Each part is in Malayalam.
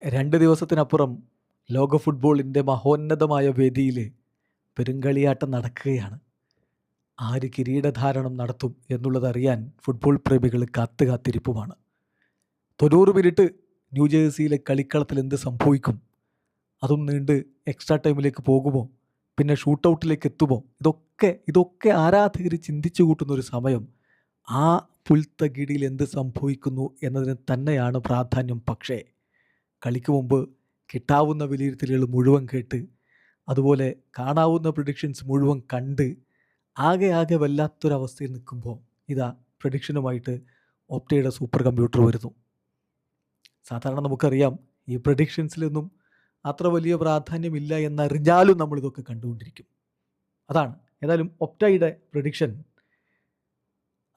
2 ദിവസത്തിനപ്പുറം ലോക ഫുട്ബോളിൻ്റെ മഹോന്നതമായ വേദിയിൽ പെരുങ്കളിയാട്ടം നടക്കുകയാണ്. ആര് കിരീടധാരണം നടത്തും എന്നുള്ളതറിയാൻ ഫുട്ബോൾ പ്രേമികൾ കാത്തിരിപ്പുമാണ്. 90 മിനിറ്റ് ന്യൂജേഴ്സിയിലെ കളിക്കളത്തിൽ എന്ത് സംഭവിക്കും? അതും നീണ്ട് എക്സ്ട്രാ ടൈമിലേക്ക് പോകുമോ? പിന്നെ ഷൂട്ടൗട്ടിലേക്ക് എത്തുമോ? ഇതൊക്കെ ആരാധകർ ചിന്തിച്ചു കൂട്ടുന്നൊരു സമയം. ആ പുൽത്തകിടിയിൽ എന്ത് സംഭവിക്കുന്നു എന്നതിന് തന്നെയാണ് പ്രാധാന്യം. പക്ഷേ കളിക്ക് മുമ്പ് കിട്ടാവുന്ന വിലയിരുത്തലുകൾ മുഴുവൻ കേട്ട്, അതുപോലെ കാണാവുന്ന പ്രിഡിക്ഷൻസ് മുഴുവൻ കണ്ട് ആകെ വല്ലാത്തൊരവസ്ഥയിൽ നിൽക്കുമ്പോൾ ഇതാ പ്രഡിക്ഷനുമായിട്ട് ഓപ്റ്റയുടെ സൂപ്പർ കമ്പ്യൂട്ടർ വരുന്നു. സാധാരണ നമുക്കറിയാം ഈ പ്രഡിക്ഷൻസിലൊന്നും അത്ര വലിയ പ്രാധാന്യമില്ല എന്നറിഞ്ഞാലും നമ്മളിതൊക്കെ കണ്ടുകൊണ്ടിരിക്കും. അതാണ് ഏതായാലും ഒപ്റ്റയുടെ പ്രഡിക്ഷൻ,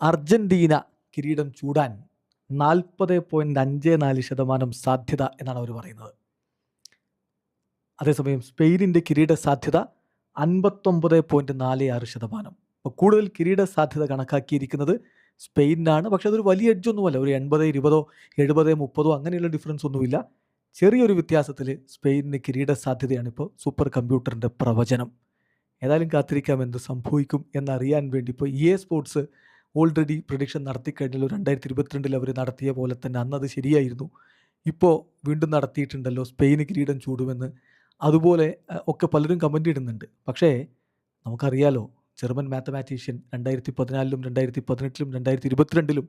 അർജൻറ്റീന കിരീടം ചൂടാൻ 40.54% സാധ്യത എന്നാണ് അവർ പറയുന്നത്. അതേസമയം സ്പെയിനിൻ്റെ കിരീട സാധ്യത 59.46%. അപ്പോൾ കൂടുതൽ കിരീട സാധ്യത കണക്കാക്കിയിരിക്കുന്നത് സ്പെയിനാണ്. പക്ഷെ അതൊരു വലിയ എഡ്ജൊന്നുമല്ല, ഒരു 80-20, 70-30 അങ്ങനെയുള്ള ഡിഫറൻസ് ഒന്നുമില്ല. ചെറിയൊരു വ്യത്യാസത്തിൽ സ്പെയിനിന് കിരീട സാധ്യതയാണ് ഇപ്പോൾ സൂപ്പർ കമ്പ്യൂട്ടറിൻ്റെ പ്രവചനം. ഏതായാലും കാത്തിരിക്കാം എന്ത് സംഭവിക്കും എന്നറിയാൻ വേണ്ടി. ഇപ്പോൾ EA സ്പോർട്സ് ഓൾറെഡി പ്രഡിക്ഷൻ നടത്തിക്കഴിഞ്ഞല്ലോ. 2022 അവർ നടത്തിയ പോലെ തന്നെ അന്നത് ശരിയായിരുന്നു. ഇപ്പോൾ വീണ്ടും നടത്തിയിട്ടുണ്ടല്ലോ സ്പെയിന് കിരീടം ചൂടുമെന്ന്. അതുപോലെ ഒക്കെ പലരും കമൻ്റ് ഇടുന്നുണ്ട്. പക്ഷേ നമുക്കറിയാലോ, ജർമ്മൻ മാത്തമാറ്റീഷ്യൻ 2014-ലും 2018-ലും 2022-ലും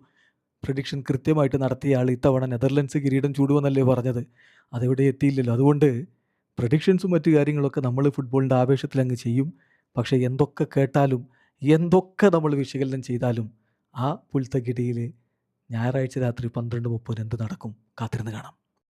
പ്രഡിക്ഷൻ കൃത്യമായിട്ട് നടത്തിയ ആൾ ഇത്തവണ നെതർലൻഡ്സ് കിരീടം ചൂടുമെന്നല്ലേ പറഞ്ഞത്. അതെവിടെ എത്തിയില്ലല്ലോ. അതുകൊണ്ട് പ്രഡിക്ഷൻസും മറ്റു കാര്യങ്ങളൊക്കെ നമ്മൾ ഫുട്ബോളിൻ്റെ ആവേശത്തിൽ അങ്ങ് ചെയ്യും. പക്ഷേ എന്തൊക്കെ കേട്ടാലും എന്തൊക്കെ നമ്മൾ വിശകലനം ചെയ്താലും ആ പുൽത്തകിടിയിൽ ഞായറാഴ്ച രാത്രി 12:30 എന്ത് നടക്കും? കാത്തിരുന്ന് കാണാം.